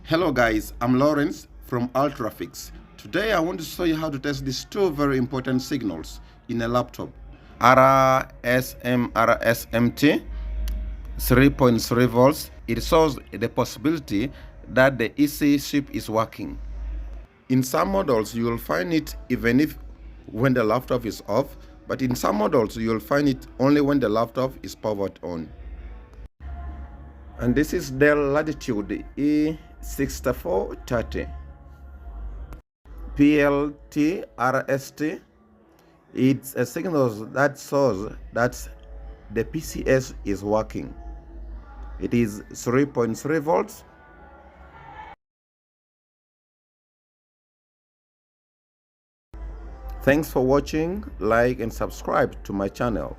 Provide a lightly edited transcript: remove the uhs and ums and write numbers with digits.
Hello guys, I'm Lawrence from Ultrafix. Today I want to show you how to test these two very important signals in a laptop. RSMRST 3.3 volts. It shows the possibility that the EC chip is working. In some models you will find it even if when the laptop is off, but in some models you will find it only when the laptop is powered on. And this is Dell Latitude E6430 PLTRST. It's a signal that shows that the PCS is working. It is 3.3 volts. Thanks for watching. Like and subscribe to my channel.